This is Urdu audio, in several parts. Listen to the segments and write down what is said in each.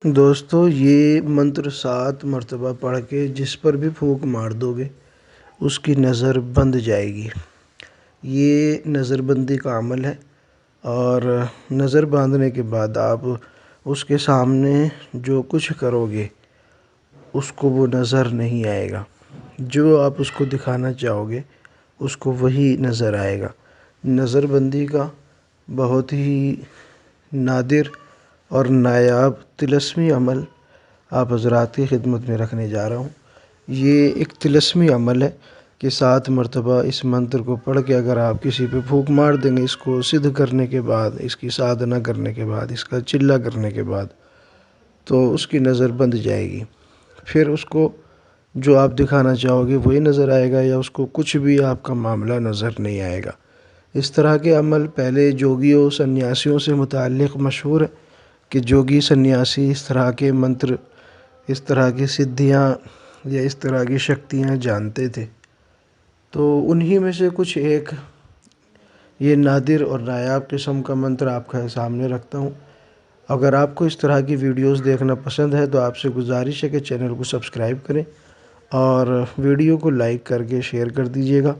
دوستو یہ منتر 7 مرتبہ پڑھ کے جس پر بھی پھونک مار دو گے اس کی نظر بند جائے گی۔ یہ نظر بندی کا عمل ہے اور نظر باندھنے کے بعد آپ اس کے سامنے جو کچھ کرو گے اس کو وہ نظر نہیں آئے گا۔ جو آپ اس کو دکھانا چاہو گے اس کو وہی نظر آئے گا۔ نظر بندی کا بہت ہی نادر اور نایاب طلسمی عمل آپ حضرات کی خدمت میں رکھنے جا رہا ہوں۔ یہ ایک طلسمی عمل ہے کہ 7 مرتبہ اس منتر کو پڑھ کے اگر آپ کسی پہ پھونک مار دیں گے، اس کو سدھ کرنے کے بعد، اس کی سادھنا کرنے کے بعد، اس کا چلہ کرنے کے بعد، تو اس کی نظر بند جائے گی۔ پھر اس کو جو آپ دکھانا چاہو گے وہی نظر آئے گا، یا اس کو کچھ بھی آپ کا معاملہ نظر نہیں آئے گا۔ اس طرح کے عمل پہلے جوگیوں سنیاسیوں سے متعلق مشہور ہے کہ جوگی سنیاسی اس طرح کے منتر، اس طرح کی سدھیاں یا اس طرح کی شکتیاں جانتے تھے۔ تو انہی میں سے کچھ ایک یہ نادر اور نایاب قسم کا منتر آپ کے سامنے رکھتا ہوں۔ اگر آپ کو اس طرح کی ویڈیوز دیکھنا پسند ہے تو آپ سے گزارش ہے کہ چینل کو سبسکرائب کریں اور ویڈیو کو لائک کر کے شیئر کر دیجیے گا،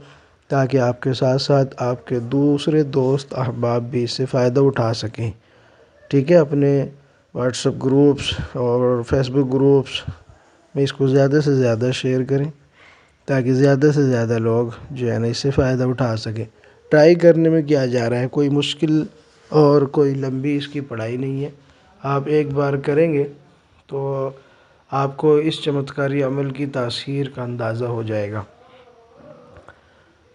تاکہ آپ کے ساتھ ساتھ آپ کے دوسرے دوست احباب بھی اس سے فائدہ اٹھا سکیں۔ ٹھیک ہے، اپنے واٹس ایپ گروپس اور فیس بک گروپس میں اس کو زیادہ سے زیادہ شیئر کریں، تاکہ زیادہ سے زیادہ لوگ جو ہے نا اس سے فائدہ اٹھا سکیں۔ ٹرائی کرنے میں کیا جا رہا ہے، کوئی مشکل اور کوئی لمبی اس کی پڑھائی نہیں ہے۔ آپ ایک بار کریں گے تو آپ کو اس چمتکاری عمل کی تاثیر کا اندازہ ہو جائے گا۔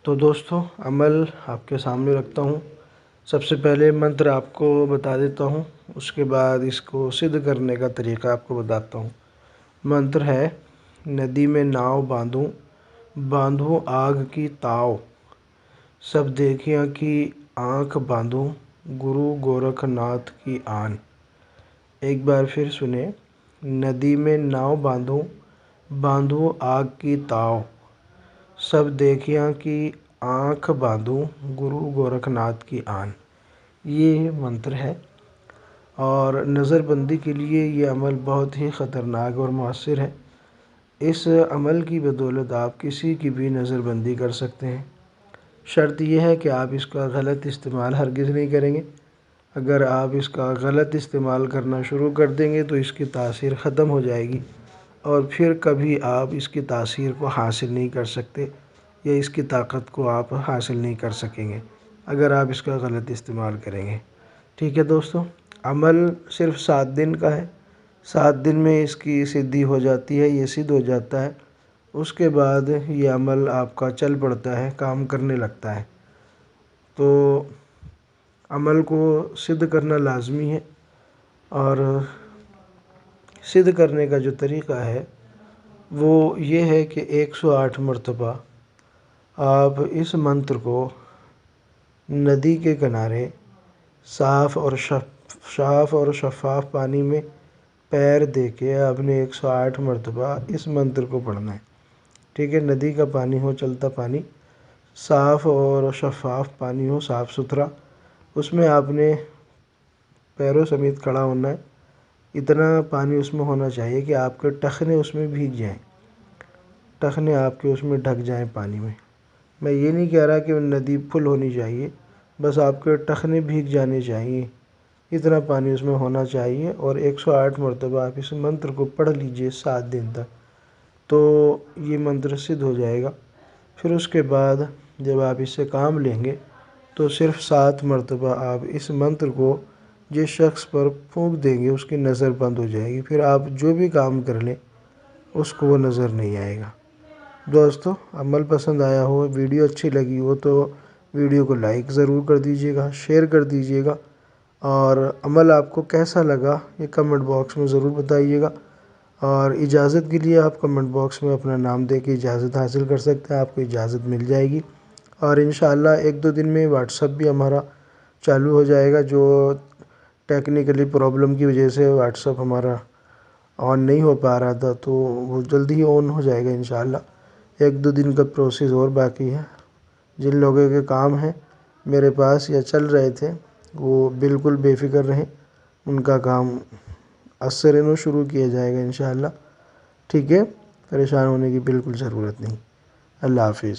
تو دوستو، عمل آپ کے سامنے رکھتا ہوں۔ سب سے پہلے منتر آپ کو بتا دیتا ہوں، اس کے بعد اس کو سدھ کرنے کا طریقہ آپ کو بتاتا ہوں۔ منتر ہے: ندی میں ناؤ باندھوں، باندھوں آگ کی تاؤ، سب دیکھیاں کی آنکھ باندھوں، گرو گورکھ ناتھ کی آن۔ ایک بار پھر سنیں: ندی میں ناؤ باندھوں، باندھوں آگ کی تاؤ، سب دیکھیاں کی آنکھ باندھوں، گرو گورکھ ناتھ کی آن۔ یہ منتر ہے اور نظر بندی کے لیے یہ عمل بہت ہی خطرناک اور مؤثر ہے۔ اس عمل کی بدولت آپ کسی کی بھی نظر بندی کر سکتے ہیں۔ شرط یہ ہے کہ آپ اس کا غلط استعمال ہرگز نہیں کریں گے۔ اگر آپ اس کا غلط استعمال کرنا شروع کر دیں گے تو اس کی تاثیر ختم ہو جائے گی، اور پھر کبھی آپ اس کی تاثیر کو حاصل نہیں کر سکتے، یا اس کی طاقت کو آپ حاصل نہیں کر سکیں گے اگر آپ اس کا غلط استعمال کریں گے۔ ٹھیک ہے دوستو، عمل صرف 7 دن کا ہے۔ 7 دن میں اس کی سدھی ہو جاتی ہے، یہ سدھ ہو جاتا ہے۔ اس کے بعد یہ عمل آپ کا چل پڑتا ہے، کام کرنے لگتا ہے۔ تو عمل کو سدھ کرنا لازمی ہے، اور سدھ کرنے کا جو طریقہ ہے وہ یہ ہے کہ 108 مرتبہ آپ اس منتر کو ندی کے کنارے صاف اور شفاف پانی میں پیر دے کے آپ نے 108 مرتبہ اس منتر کو پڑھنا ہے۔ ٹھیک ہے، ندی کا پانی ہو، چلتا پانی، صاف اور شفاف پانی ہو، صاف ستھرا، اس میں آپ نے پیروں سمیت کھڑا ہونا ہے۔ اتنا پانی اس میں ہونا چاہیے کہ آپ کے ٹخنے اس میں بھیگ جائیں، ٹخنے آپ کے اس میں ڈھک جائیں پانی میں۔ میں یہ نہیں کہہ رہا کہ ندی فل ہونی چاہیے، بس آپ کے ٹخنے بھیگ جانے چاہیے، اتنا پانی اس میں ہونا چاہیے۔ اور 108 مرتبہ آپ اس منتر کو پڑھ لیجئے 7 دن تک، تو یہ منتر سدھ ہو جائے گا۔ پھر اس کے بعد جب آپ اس سے کام لیں گے تو صرف 7 مرتبہ آپ اس منتر کو جس شخص پر پھونک دیں گے اس کی نظر بند ہو جائے گی، پھر آپ جو بھی کام کر لیں اس کو وہ نظر نہیں آئے گا۔ دوستو، عمل پسند آیا ہو، ویڈیو اچھی لگی ہو تو ویڈیو کو لائک ضرور کر دیجیے گا، شیئر کر دیجیے گا، اور عمل آپ کو کیسا لگا یہ کمنٹ باکس میں ضرور بتائیے گا۔ اور اجازت کے لیے آپ کمنٹ باکس میں اپنا نام دے کے اجازت حاصل کر سکتے ہیں، آپ کو اجازت مل جائے گی۔ اور انشاءاللہ 1-2 دن میں واٹس ایپ بھی ہمارا چالو ہو جائے گا۔ جو ٹیکنیکلی پرابلم کی وجہ سے واٹس ایپ ہمارا آن نہیں ہو پا رہا تھا، تو وہ جلدی ہی آن ہو جائے گا انشاءاللہ۔ 1-2 دن کا پروسیس اور باقی ہے۔ جن لوگوں کے کام ہیں میرے پاس یا چل رہے تھے وہ بالکل بے فکر رہیں، ان کا کام عصر نو شروع کیا جائے گا انشاءاللہ. ٹھیک ہے، پریشان ہونے کی بالکل ضرورت نہیں. اللہ حافظ.